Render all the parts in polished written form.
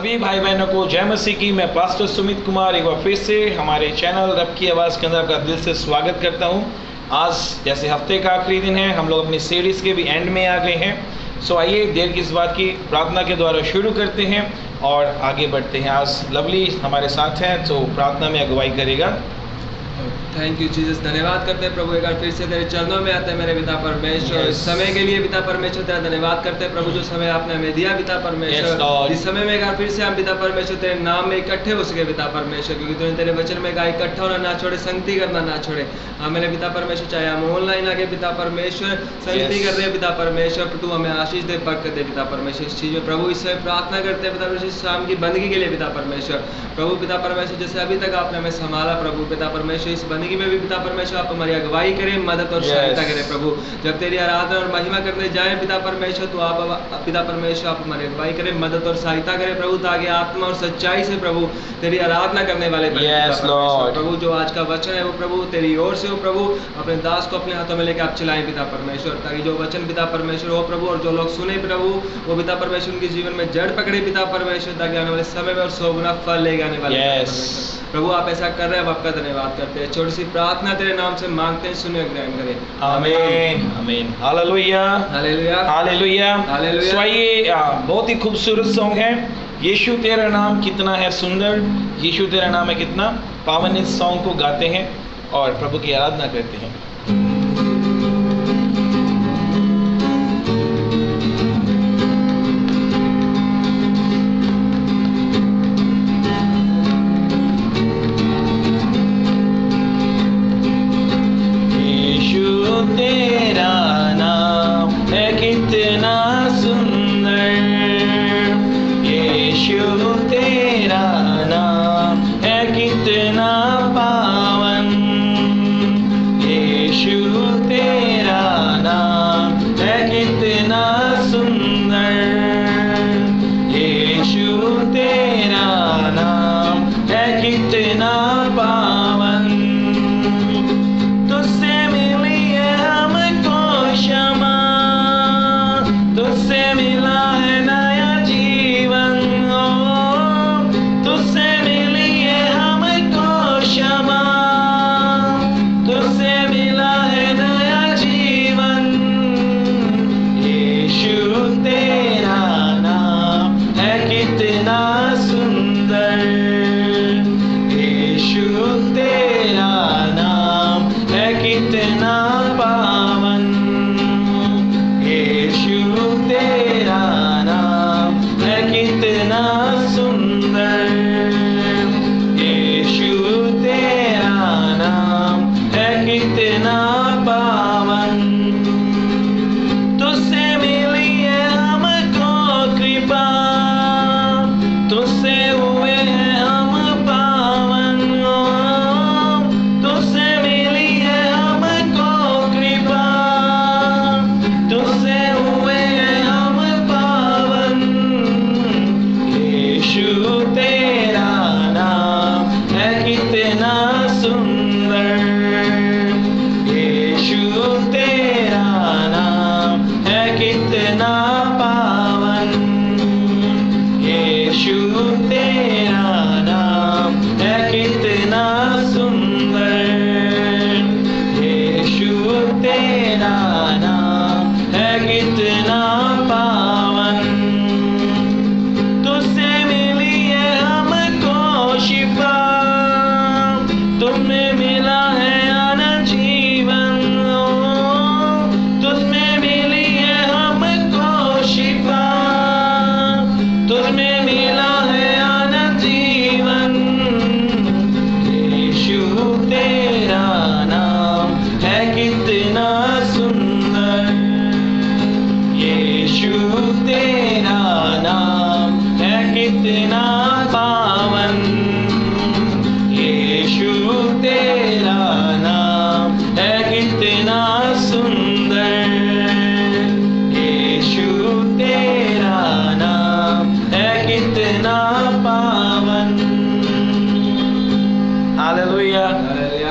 सभी भाई बहनों को जय मसीह की। मैं पास्टर सुमित कुमार एक बार फिर से हमारे चैनल रब की आवाज़ के अंदर आपका दिल से स्वागत करता हूं। आज जैसे हफ्ते का आखिरी दिन है, हम लोग अपनी सीरीज़ के भी एंड में आ गए हैं। सो आइए देर किस बात की, प्रार्थना के द्वारा शुरू करते हैं और आगे बढ़ते हैं। आज लवली हमारे साथ हैं तो प्रार्थना में अगुवाई करेगा। Thank you Jesus. धन्यवाद करते हैं प्रभु, एक बार फिर से तेरे चरणों में आते हैं मेरे पिता परमेश्वर। इस समय के लिए पिता परमेश्वर तेरा धन्यवाद करते हैं प्रभु, जो समय आपने हमें दिया पिता परमेश्वर। इस समय में एक बार फिर से हम पिता परमेश्वर तेरे नाम में इकट्ठे हो सके पिता परमेश्वर, क्योंकि तूने तेरे वचन में कहा इकट्ठा होना ना छोड़े, संगति करना ना छोड़े। हाँ मेरे पिता परमेश्वर, चाहे हम ऑनलाइन आगे पिता परमेश्वर संगति कर रहे हैं पिता परमेश्वर, तू हमें आशीष दे, बरकत दे पिता परमेश्वर इस चीज़ में प्रभु। इस समय प्रार्थना करते हैं पिता परमेश्वर शाम की बंदगी के लिए पिता परमेश्वर। प्रभु पिता परमेश्वर, जैसे अभी तक आपने हमें संभाला प्रभु पिता परमेश्वर, इस बंदगी में भी पिता परमेश्वर आप हमारी अगुवाई करें, मदद और सहायता करें प्रभु। जब तेरी आराधना और महिमा करने जाए पिता परमेश्वर, तो आप पिता परमेश्वर आप हमारी अगुवाई करें, मदद और सहायता करें प्रभु, ताकि आत्मा और सच्चाई से प्रभु तेरी आराधना करने वाले प्रभु, जो आज का वचन है वो प्रभु तेरी ओर से हो प्रभु, अपने दास को अपने हाथों में लेकर आप चलाएं पिता परमेश्वर, ताकि जो वचन पिता परमेश्वर हो प्रभु, और जो लोग सुने प्रभु वो पिता परमेश्वर उनके जीवन में जड़ पकड़े पिता परमेश्वर, ताकि आने वाले समय में और 100 गुना फल लेके आने वाले प्रभु। आप ऐसा कर रहे हैं, आपका धन्यवाद करते हैं। छोटी सी प्रार्थना तेरे नाम से मांगते हैं, सुने ग्रहण करें। आमीन आमीन। हालेलुया हालेलुया हालेलुया हालेलुया। सो ये बहुत ही खूबसूरत सॉन्ग है, यीशु तेरा नाम कितना है सुंदर, यीशु तेरा नाम है कितना पावन। इस सॉन्ग को गाते हैं और प्रभु की आराधना करते हैं।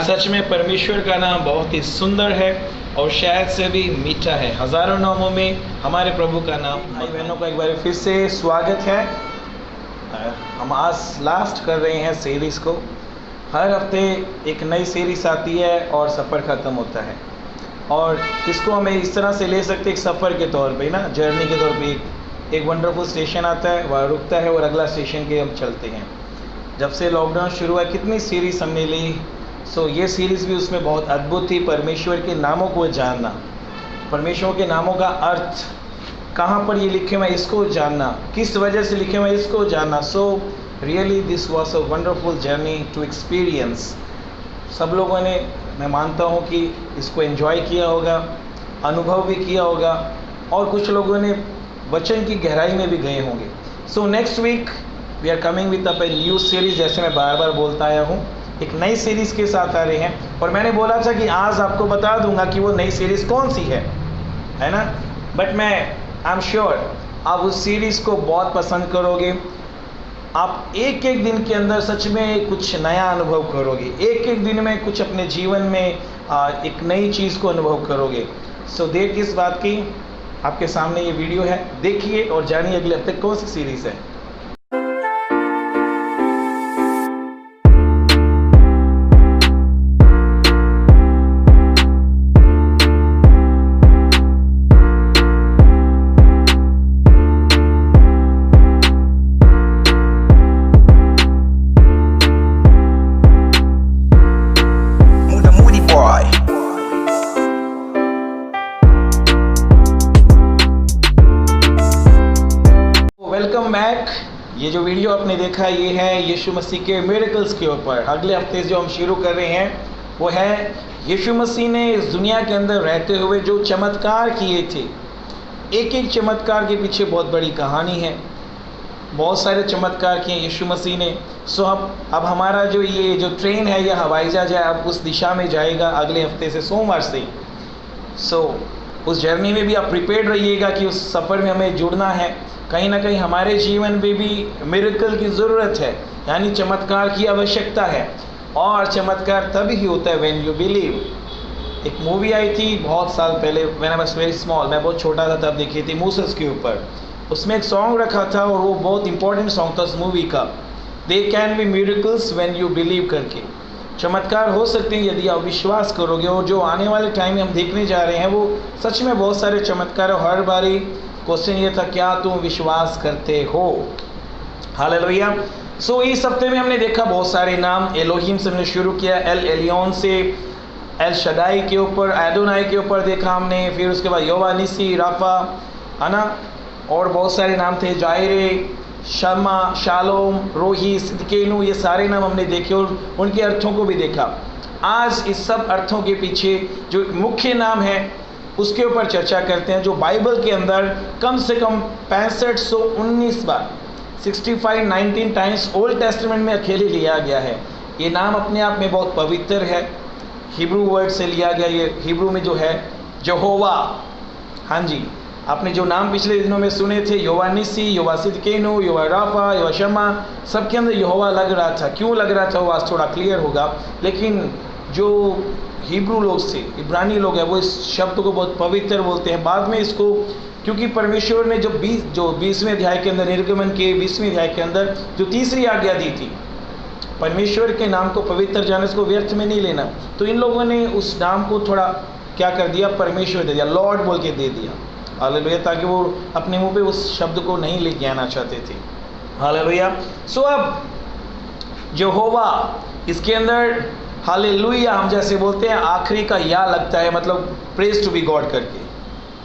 सच में परमेश्वर का नाम बहुत ही सुंदर है और शहद से भी मीठा है। हजारों नामों में हमारे प्रभु का नाम। भाई बहनों का एक बार फिर से स्वागत है। हम आज लास्ट कर रहे हैं सीरीज़ को। हर हफ्ते एक नई सीरीज़ आती है और सफ़र ख़त्म होता है, और इसको हमें इस तरह से ले सकते एक सफ़र के तौर पे ना, जर्नी के तौर पे। एक वंडरफुल स्टेशन आता है, वह रुकता है और अगला स्टेशन के हम चलते हैं। जब से लॉकडाउन शुरू हुआ कितनी सीरीज़ हमने ली। सो ये सीरीज़ भी उसमें बहुत अद्भुत थी। परमेश्वर के नामों को जानना, परमेश्वर के नामों का अर्थ, कहाँ पर ये लिखे हुए इसको जानना, किस वजह से लिखे हुए इसको जानना। So really this was a wonderful journey to experience. सब लोगों ने, मैं मानता हूँ कि इसको एंजॉय किया होगा, अनुभव भी किया होगा, और कुछ लोगों ने वचन की गहराई में भी गए होंगे। So next week we are coming with a new series. जैसे मैं बार बार बोलता आया हूँ, एक नई सीरीज़ के साथ आ रहे हैं, और मैंने बोला था कि आज आपको बता दूंगा कि वो नई सीरीज़ कौन सी है ना। बट मैं आई एम श्योर आप उस सीरीज़ को बहुत पसंद करोगे। आप एक एक दिन के अंदर सच में कुछ नया अनुभव करोगे, एक एक दिन में कुछ अपने जीवन में एक नई चीज़ को अनुभव करोगे। सो देर किस बात की, आपके सामने ये वीडियो है, देखिए और जानिए अगले हफ्ते कौन सी सीरीज़ है। Welcome back. ये जो वीडियो आपने देखा ये है यीशु मसीह के मिरेकल्स के ऊपर। अगले हफ्ते जो हम शुरू कर रहे हैं वो है यीशु मसीह ने इस दुनिया के अंदर रहते हुए जो चमत्कार किए थे। एक एक चमत्कार के पीछे बहुत बड़ी कहानी है, बहुत सारे चमत्कार किए यीशु मसीह ने। सो अब हमारा जो ये जो ट्रेन है या हवाई जहाज है, अब उस दिशा में जाएगा अगले हफ्ते से, सोमवार से। सो उस जर्नी में भी आप प्रिपेयर्ड रहिएगा कि उस सफ़र में हमें जुड़ना है। कहीं ना कहीं हमारे जीवन में भी मिरेकल की ज़रूरत है, यानी चमत्कार की आवश्यकता है, और चमत्कार तभी ही होता है व्हेन यू बिलीव। एक मूवी आई थी बहुत साल पहले, when I was very small, मैं बहुत छोटा था तब देखी थी, मूसेस के ऊपर। उसमें एक सॉन्ग रखा था और वो बहुत इंपॉर्टेंट सॉन्ग था उस मूवी का, they can be miracles when you believe करके। चमत्कार हो सकते हैं यदि आप विश्वास करोगे, और जो आने वाले टाइम में हम देखने जा रहे हैं वो सच में बहुत सारे चमत्कार है। हर बारी क्वेश्चन ये था, क्या तुम विश्वास करते हो? हालेलुया। सो इस हफ्ते में हमने देखा बहुत सारे नाम। एलोहिम से हमने शुरू किया, एल एलियोन से एल शदाई के ऊपर, एडोनाई के ऊपर देखा हमने, फिर उसके बाद यहोवा निसी, राफा, है ना, और बहुत सारे नाम थे, जायरे, शर्मा, शालोम, रोही, सिदकेनू, ये सारे नाम हमने देखे और उनके अर्थों को भी देखा। आज इस सब अर्थों के पीछे जो मुख्य नाम है उसके ऊपर चर्चा करते हैं, जो बाइबल के अंदर कम से कम 6519 बार 6519 टाइम्स ओल्ड टेस्टामेंट में अकेले लिया गया है। ये नाम अपने आप में बहुत पवित्र है, हिब्रू वर्ड से लिया गया। ये हिब्रू में जो है यहोवा, हाँ जी, आपने जो नाम पिछले दिनों में सुने थे, यहोवा निसी, यहोवा सिदकेनू, यहोवा राफा, यहोवा शमा, सबके अंदर यहोवा लग रहा था। क्यों लग रहा था वो आज थोड़ा क्लियर होगा। लेकिन जो हिब्रू लोग से, इब्रानी लोग हैं, वो इस शब्द को बहुत पवित्र बोलते हैं। बाद में इसको, क्योंकि परमेश्वर ने जो 20वें अध्याय के अंदर, निर्गमन के 20वें अध्याय के अंदर जो तीसरी आज्ञा दी थी, परमेश्वर के नाम को पवित्र जाने, इसको व्यर्थ में नहीं लेना, तो इन लोगों ने उस नाम को थोड़ा क्या कर दिया, परमेश्वर दे दिया, लॉर्ड बोल के दे दिया। हालेलुया, ताकि वो अपने मुंह पे उस शब्द को नहीं लेके आना चाहते थे। हालेलुया। सो अब यहोवा, इसके अंदर हालेलुया हम जैसे बोलते हैं, आखिरी का या लगता है, मतलब प्रेज टू बी गॉड करके।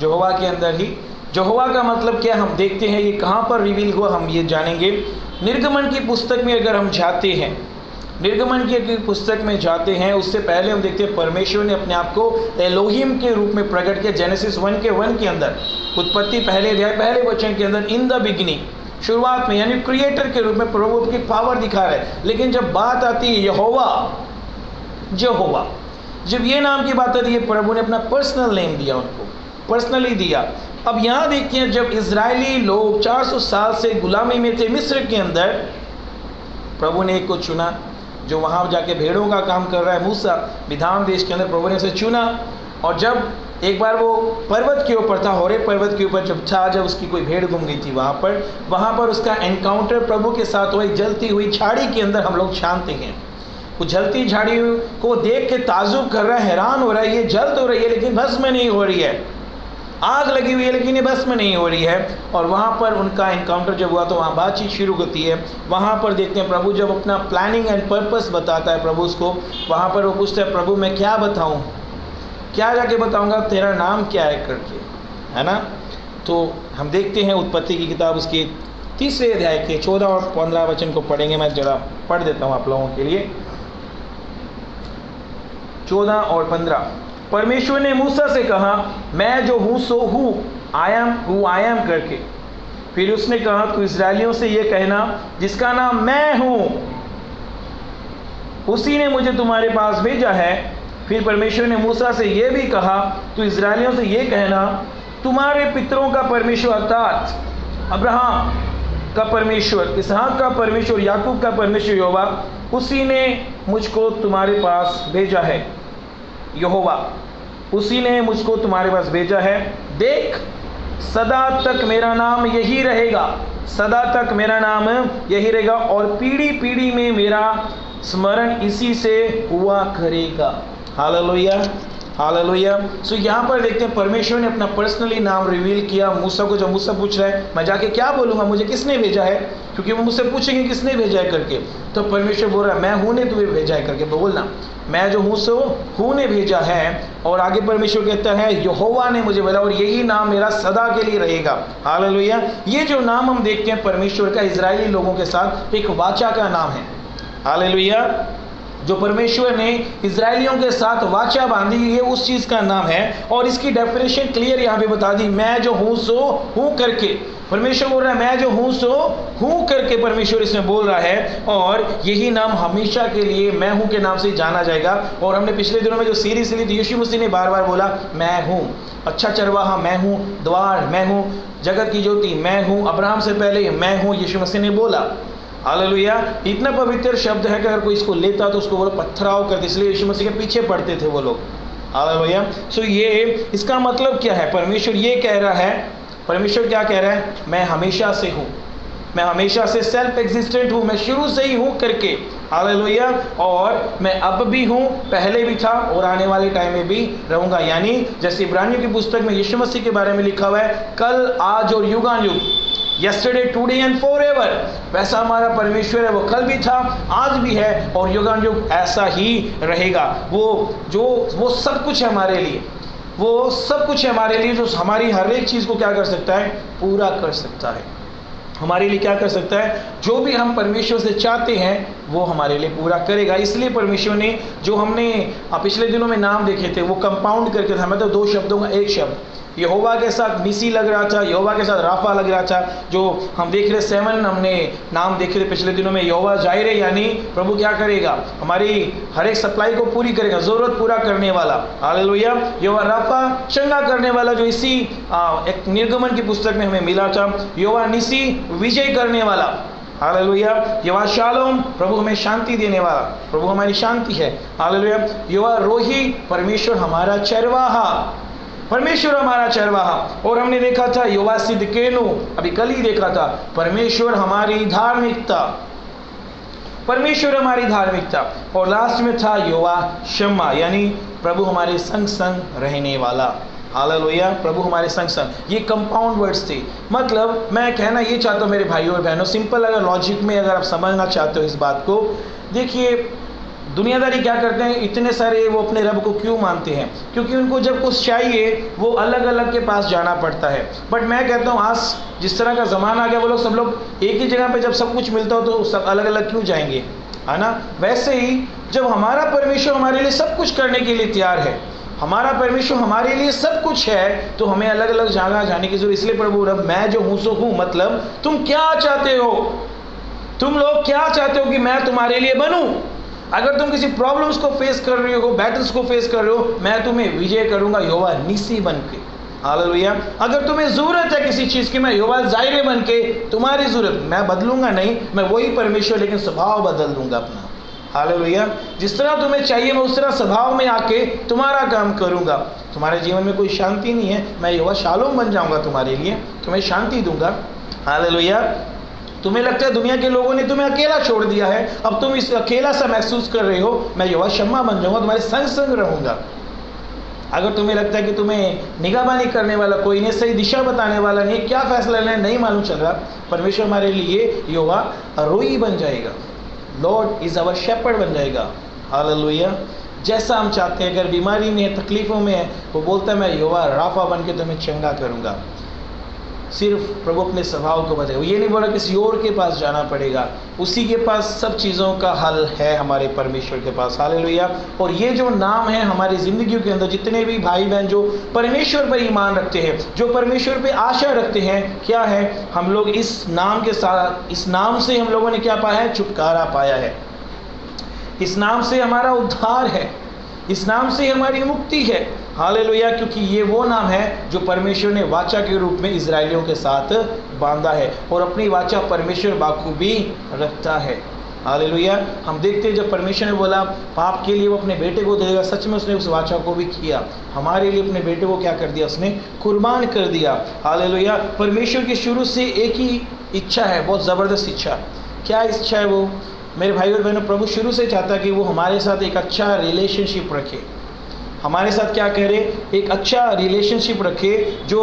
यहोवा के अंदर ही, यहोवा का मतलब क्या हम देखते हैं, ये कहाँ पर रिवील हुआ हम ये जानेंगे। निर्गमन की पुस्तक में अगर हम जाते हैं, निर्गमन की पुस्तक में जाते हैं, उससे पहले हम देखते हैं परमेश्वर ने अपने आप को एलोहिम के रूप में प्रकट किया। जेनेसिस 1 के अंदर, उत्पत्ति पहले अध्याय पहले वचन के अंदर, इन द बिगिनिंग, शुरुआत में, यानी क्रिएटर के रूप में प्रभु की पावर दिखा रहा है। लेकिन जब बात आती है यहोवा, जब ये नाम की बात आती है, प्रभु ने अपना पर्सनल नेम दिया, उनको पर्सनली दिया। अब यहाँ देखिए, जब इजरायली लोग 400 साल से गुलामी में थे मिस्र के अंदर, प्रभु ने एक को चुना जो वहाँ जाके भेड़ों का काम कर रहा है, मूसा, विधान देश के अंदर प्रभु ने उसे चुना। और जब एक बार वो पर्वत के ऊपर था, होरेब पर्वत के ऊपर जब था, जब उसकी कोई भेड़ गुम गई थी वहाँ पर उसका एनकाउंटर प्रभु के साथ हुआ। जलती हुई झाड़ी के अंदर हम लोग जानते हैं, वो जलती झाड़ी को देख के ताजुब कर रहा है, हैरान हो रहा है, ये जल तो रही है लेकिन भस्म नहीं हो रही है, आग लगी हुई है लेकिन ये भस्म नहीं हो रही है। और वहाँ पर उनका एनकाउंटर जब हुआ तो वहाँ बातचीत शुरू होती है। वहाँ पर देखते हैं प्रभु जब अपना प्लानिंग एंड पर्पस बताता है प्रभु उसको, वहाँ पर वो पूछता है प्रभु मैं क्या बताऊँ, क्या जाके बताऊँगा, तेरा नाम क्या है करके, है ना। तो हम देखते हैं उत्पत्ति की किताब उसके 3 अध्याय के 14 और 15 वचन को पढ़ेंगे। मैं जरा पढ़ देता हूँ आप लोगों के लिए। 14 और 15। परमेश्वर ने मूसा से कहा, मैं जो हूँ सो हूँ, आई एम करके। फिर उसने कहा, तू इस्राएलियों से ये कहना, जिसका नाम मैं हूँ उसी ने मुझे तुम्हारे पास भेजा है। फिर परमेश्वर ने मूसा से यह भी कहा, तू इस्राएलियों से ये कहना, तुम्हारे पितरों का परमेश्वर अर्थात अब्राहम का परमेश्वर, इसहाक का परमेश्वर, याकूब का परमेश्वर यहोवा, उसी ने मुझको तुम्हारे पास भेजा है। यहोवा उसी ने मुझको तुम्हारे पास भेजा है। देख, सदा तक मेरा नाम यही रहेगा, सदा तक मेरा नाम यही रहेगा, और पीढ़ी पीढ़ी में मेरा स्मरण इसी से हुआ करेगा। हालेलुया, हालेलुया। सो यहाँ पर देखते हैं परमेश्वर ने अपना पर्सनली नाम रिवील किया मूसा को। जब मूसा पूछ रहा है मैं जाके क्या बोलूँगा, मुझे किसने भेजा है, क्योंकि वो मुझसे पूछेंगे किसने भेजा है करके, तो परमेश्वर बोल रहा है मैं हूँ ने तुम्हें भेजा है करके बोलना, मैं जो हूँ सो हूँ ने भेजा है। और आगे परमेश्वर कहता है यहोवा ने मुझे भेजा, और यही नाम मेरा सदा के लिए रहेगा। हालेलुया। ये जो नाम हम देखते हैं परमेश्वर का इजरायली लोगों के साथ एक वाचा का नाम है। हालेलुया। जो परमेश्वर ने इजरायलियों के साथ वाचा बांधी, ये उस चीज़ का नाम है। और इसकी डेफिनेशन क्लियर यहाँ पे बता दी, मैं जो हूँ सो हूँ करके। परमेश्वर बोल रहा है मैं जो हूँ सो हूँ करके, परमेश्वर इसमें बोल रहा है। और यही नाम हमेशा के लिए मैं हूँ के नाम से जाना जाएगा। और हमने पिछले दिनों में जो सीरीज ली थी, यीशु मसीह ने बार बार बोला मैं हूँ, अच्छा चरवाहा मैं हूँ, द्वार मैं हूँ, जगत की ज्योति मैं हूँ, अब्राहम से पहले मैं हूँ, यीशु मसीह ने बोला। हालेलुया। इतना पवित्र शब्द है कि अगर कोई इसको लेता तो उसको वो पत्थराव करते, इसलिए यीशु मसीह के पीछे पड़ते थे वो लोग। हालेलुया। सो ये इसका मतलब क्या है, परमेश्वर ये कह रहा है, परमेश्वर क्या कह रहा है, मैं हमेशा से हूँ, मैं हमेशा से सेल्फ एग्जिस्टेंट हूँ, मैं शुरू से ही हूँ करके। हालेलुया। और मैं अब भी हूँ, पहले भी था और आने वाले टाइम में भी रहूँगा। यानी जैसे इब्रानियों की पुस्तक में यीशु मसीह के बारे में लिखा हुआ है, कल आज और युगानुयुग, yesterday, today and forever, वैसा हमारा परमेश्वर है, वो कल भी था, आज भी है और युगानुयुग ऐसा ही रहेगा। वो सब कुछ है हमारे लिए, वो सब कुछ है हमारे लिए, जो हमारी हर एक चीज़ को क्या कर सकता है, पूरा कर सकता है। हमारे लिए क्या कर सकता है, जो भी हम परमेश्वर से चाहते हैं वो हमारे लिए पूरा करेगा। इसलिए परमेश्वर ने, जो हमने पिछले दिनों में नाम देखे थे, वो कंपाउंड करके था, मतलब 2 शब्दों का एक शब्द। यहोवा के साथ निसी लग रहा था, यहोवा के साथ राफा लग रहा था। जो हम देख रहे 7 हमने नाम देखे थे पिछले दिनों में, यहोवा जायरे, यानी प्रभु क्या करेगा, हमारी हर एक सप्लाई को पूरी करेगा, जरूरत पूरा करने वाला। हालेलुया। यहोवा राफा, चंगा करने वाला, जो इसी एक निर्गमन की पुस्तक में हमें मिला था। यहोवा निसी, विजय करने वाला। हालेलुया। यहोवा शालोम, प्रभु हमें शांति देने वाला, प्रभु हमारी शांति है। हालेलुया। यहोवा रोही, परमेश्वर हमारा चरवाहा, परमेश्वर हमारा चरवाहा। और हमने देखा था यहोवा सिदकेनु, अभी कल ही देखा था, परमेश्वर हमारी धार्मिकता, परमेश्वर हमारी धार्मिकता। और लास्ट में था यहोवा शम्मा, यानी प्रभु हमारे संग संग रहने वाला। हालेलुया। प्रभु हमारे संग संग, ये कंपाउंड वर्ड्स थे। मतलब मैं कहना ये चाहता हूँ मेरे भाइयों और बहनों, सिंपल अगर लॉजिक में अगर आप समझना चाहते हो इस बात को, देखिए दुनियादारी क्या करते हैं, इतने सारे वो अपने रब को क्यों मानते हैं, क्योंकि उनको जब कुछ चाहिए वो अलग अलग के पास जाना पड़ता है। बट मैं कहता हूँ आज जिस तरह का ज़माना आ गया, वो लोग सब लोग एक ही जगह पे जब सब कुछ मिलता हो तो सब अलग अलग क्यों जाएंगे, है ना। वैसे ही जब हमारा परमेश्वर हमारे लिए सब कुछ करने के लिए तैयार है, हमारा परमेश्वर हमारे लिए सब कुछ है, तो हमें अलग अलग जगह जाने की जरूरत। इसलिए प्रभु रब मैं जो हूँ सो हूँ, मतलब तुम क्या चाहते हो, तुम लोग क्या चाहते हो कि मैं तुम्हारे लिए बनूं। अगर तुम किसी प्रॉब्लम्स को फेस कर रहे हो, बैटल्स को फेस कर रहे हो, मैं तुम्हें विजय करूंगा यहोवा निसी बन के। हालेलुया। अगर तुम्हें जरूरत है किसी चीज की, मैं यहोवा जायरे बन के तुम्हारी जरूरत, मैं बदलूंगा नहीं, मैं वही परमेश्वर, लेकिन स्वभाव बदल दूंगा अपना। हालेलुया। जिस तरह तुम्हें चाहिए मैं उस तरह स्वभाव में आके तुम्हारा काम करूंगा। तुम्हारे जीवन में कोई शांति नहीं है, मैं यहोवा शालोम बन जाऊंगा तुम्हारे लिए, तुम्हें शांति दूंगा। हालेलुया। तुम्हें लगता है दुनिया के लोगों ने तुम्हें अकेला छोड़ दिया है, अब तुम इस अकेला सा महसूस कर रहे हो, मैं यहोवा शम्मा बन जाऊंगा, तुम्हारे संग संग रहूंगा। अगर तुम्हें लगता है कि तुम्हें निगरानी करने वाला कोई नहीं, सही दिशा बताने वाला नहीं, क्या फैसला लेना नहीं मालूम चल रहा, परमेश्वर हमारे लिए यहोवा रोई बन जाएगा, लॉर्ड इज आवर शेपर्ड बन जाएगा। हालेलुया। जैसा हम चाहते हैं, अगर बीमारी में है, तकलीफों में है, वो बोलता है मैं यहोवा राफा बन के तुम्हें चंगा करूंगा। सिर्फ प्रभु अपने स्वभाव को बताए, वो ये नहीं बोला किसी और के पास जाना पड़ेगा, उसी के पास सब चीज़ों का हल है, हमारे परमेश्वर के पास। हालेलुया। और ये जो नाम है हमारी ज़िंदगी के अंदर, जितने भी भाई बहन जो परमेश्वर पर ईमान रखते हैं, जो परमेश्वर पे आशा रखते हैं, क्या है, हम लोग इस नाम के साथ, इस नाम से हम लोगों ने क्या पाया है, छुटकारा पाया है। इस नाम से हमारा उद्धार है, इस नाम से हमारी मुक्ति है। हालेलुया। क्योंकि ये वो नाम है जो परमेश्वर ने वाचा के रूप में इजरायलियों के साथ बांधा है, और अपनी वाचा परमेश्वर बाखूबी रखता है। हालेलुया। हम देखते हैं जब परमेश्वर ने बोला पाप के लिए वो अपने बेटे को दे देगा, सच में उसने उस वाचा को भी किया। हमारे लिए अपने बेटे को क्या कर दिया, उसने कुर्बान कर दिया। हालेलुया। परमेश्वर की शुरू से एक ही इच्छा है, बहुत ज़बरदस्त इच्छा। क्या इच्छा है वो, मेरे भाई और बहनों, प्रभु शुरू से चाहता कि वो हमारे साथ एक अच्छा रिलेशनशिप रखे, हमारे साथ क्या कह रहे, एक अच्छा रिलेशनशिप रखे, जो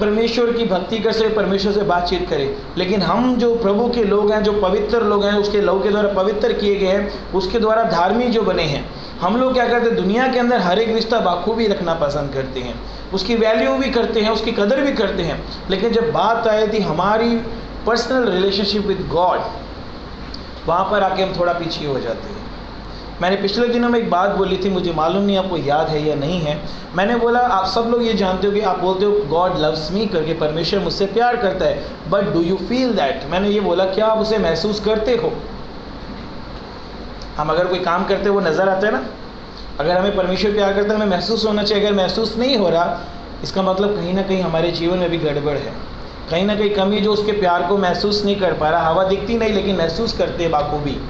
परमेश्वर की भक्ति कर सके, परमेश्वर से बातचीत करे। लेकिन हम जो प्रभु के लोग हैं, जो पवित्र लोग हैं, उसके लहू के द्वारा पवित्र किए गए हैं, उसके द्वारा धार्मिक जो बने हैं, हम लोग क्या करते हैं, दुनिया के अंदर हर एक रिश्ता बाखूबी रखना पसंद करते हैं, उसकी वैल्यू भी करते हैं, उसकी कदर भी करते हैं। लेकिन जब बात आई थी हमारी पर्सनल रिलेशनशिप विद गॉड, वहाँ पर आके हम थोड़ा पीछे हो जाते हैं। मैंने पिछले दिनों में एक बात बोली थी, मुझे मालूम नहीं आपको याद है या नहीं है। मैंने बोला आप सब लोग ये जानते हो कि आप बोलते हो गॉड लव्स मी करके, परमेश्वर मुझसे प्यार करता है, but do you feel that. मैंने ये बोला क्या आप उसे महसूस करते हो। हम अगर कोई काम करते वो नज़र आता है ना, अगर हमें परमेश्वर प्यार करता है हमें महसूस होना चाहिए। अगर महसूस नहीं हो रहा, इसका मतलब कहीं ना कहीं हमारे जीवन में भी गड़बड़ है, कहीं ना कहीं कमी, जो उसके प्यार को महसूस नहीं कर पा रहा। हवा दिखती नहीं लेकिन महसूस करते बाखूबी।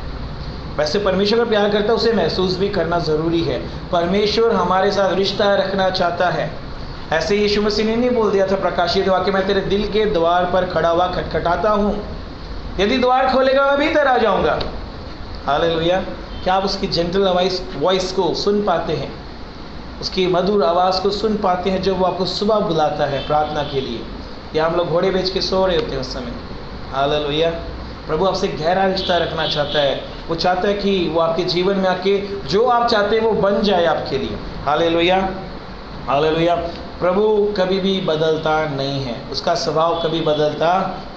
वैसे परमेश्वर का प्यार करता है, उसे महसूस भी करना ज़रूरी है। परमेश्वर हमारे साथ रिश्ता रखना चाहता है। ऐसे यीशु मसीह ने नहीं बोल दिया था प्रकाशित वाक्य, मैं तेरे दिल के द्वार पर खड़ा हुआ खटखटाता हूँ, यदि द्वार खोलेगा मैं भीतर आ जाऊँगा। हालेलुया। क्या आप उसकी जेंटल वॉइस को सुन पाते हैं, उसकी मधुर आवाज़ को सुन पाते हैं जब वो आपको सुबह बुलाता है प्रार्थना के लिए, या हम लोग घोड़े बेच के सो रहे होते हैं उस समय। हालेलुया। प्रभु आपसे गहरा रिश्ता रखना चाहता है, वो चाहता है कि वो आपके जीवन में आके जो आप चाहते हैं वो बन जाए आपके लिए। हालेलुया। हालेलुया। प्रभु कभी भी बदलता नहीं है, उसका स्वभाव कभी बदलता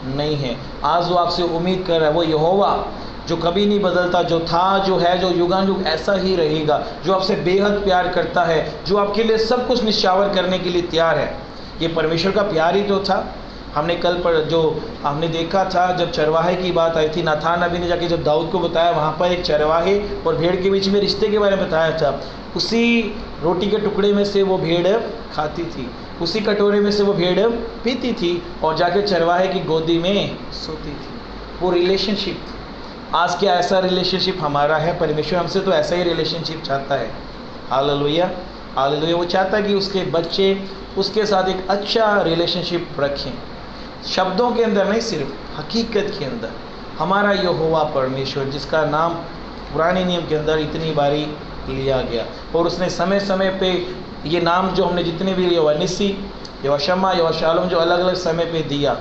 नहीं है। आज वो आपसे उम्मीद कर रहा है, वो यहोवा जो कभी नहीं बदलता, जो था, जो है, जो युगानुयुग ऐसा ही रहेगा, जो आपसे बेहद प्यार करता है, जो आपके लिए सब कुछ निश्चावर करने के लिए तैयार है। ये परमेश्वर का प्यार ही तो था। हमने कल पर जो हमने देखा था, जब चरवाहे की बात आई थी, नाथान नबी ने जाके जब दाऊद को बताया, वहाँ पर एक चरवाहे और भेड़ के बीच में रिश्ते के बारे में बताया था। उसी रोटी के टुकड़े में से वो भेड़ खाती थी, उसी कटोरे में से वो भेड़ पीती थी, और जाके चरवाहे की गोदी में सोती थी। वो रिलेशनशिप, आज क्या ऐसा रिलेशनशिप हमारा है? परमेश्वर हमसे तो ऐसा ही रिलेशनशिप चाहता है। हालेलुया। हालेलुया। वो चाहता है कि उसके बच्चे उसके साथ एक अच्छा रिलेशनशिप रखें, शब्दों के अंदर नहीं, सिर्फ हकीकत के अंदर। हमारा यहोवा परमेश्वर, जिसका नाम पुराने नियम के अंदर इतनी बारी लिया गया, और उसने समय समय पे ये नाम जो हमने जितने भी यहोवा निसी, यहोवा शम्मा, यहोवा शालोम, जो अलग अलग समय पे दिया,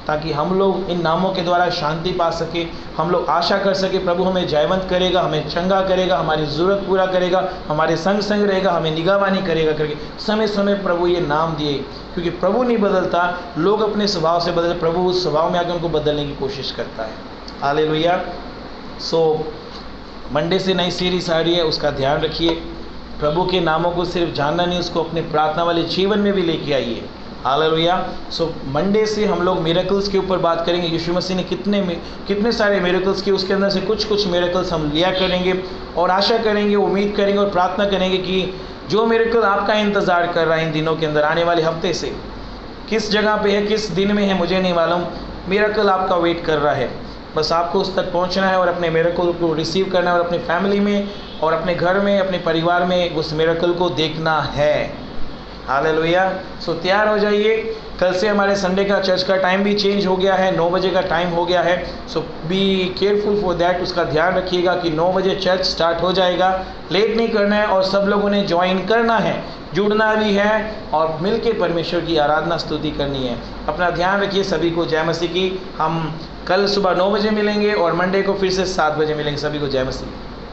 ताकि हम लोग इन नामों के द्वारा शांति पा सके, हम लोग आशा कर सके प्रभु हमें जयवंत करेगा, हमें चंगा करेगा, हमारी ज़रूरत पूरा करेगा, हमारे संग संग रहेगा, हमें निगरानी करेगा करके समय समय प्रभु ये नाम दिए। क्योंकि प्रभु नहीं बदलता, लोग अपने स्वभाव से बदलते, प्रभु उस स्वभाव में आकर उनको बदलने की कोशिश करता है। हालेलुया। सो मंडे से नई सीरीज आ रही है, उसका ध्यान रखिए। प्रभु के नामों को सिर्फ जानना नहीं, उसको अपने प्रार्थना वाले जीवन में भी लेके आइए। हालेलुया। सो मंडे से हम लोग मिरेकल्स के ऊपर बात करेंगे। यीशु मसीह ने कितने सारे मिरेकल्स किए, उसके अंदर से कुछ मिरेकल्स हम लिया करेंगे, और आशा करेंगे, उम्मीद करेंगे और प्रार्थना करेंगे कि जो मिरेकल आपका इंतज़ार कर रहा है इन दिनों के अंदर, आने वाले हफ्ते से, किस जगह पे है, किस दिन में है मुझे नहीं मालूम, मिरेकल आपका वेट कर रहा है। बस आपको उस तक पहुंचना है और अपने मिरेकल को रिसीव करना है और अपनी फैमिली में और अपने घर में, अपने परिवार में उस मिरेकल को देखना है। हालेलुया। सो तैयार हो जाइए। कल से हमारे संडे का चर्च का टाइम भी चेंज हो गया है, 9 बजे का टाइम हो गया है। सो बी केयरफुल फॉर दैट, उसका ध्यान रखिएगा कि 9 बजे चर्च स्टार्ट हो जाएगा। लेट नहीं करना है और सब लोगों ने ज्वाइन करना है, जुड़ना भी है और मिल के परमेश्वर की आराधना स्तुति करनी है। अपना ध्यान रखिए। सभी को जय मसीह की। हम कल सुबह 9 बजे मिलेंगे और मंडे को फिर से 7 बजे मिलेंगे। सभी को जय मसीह।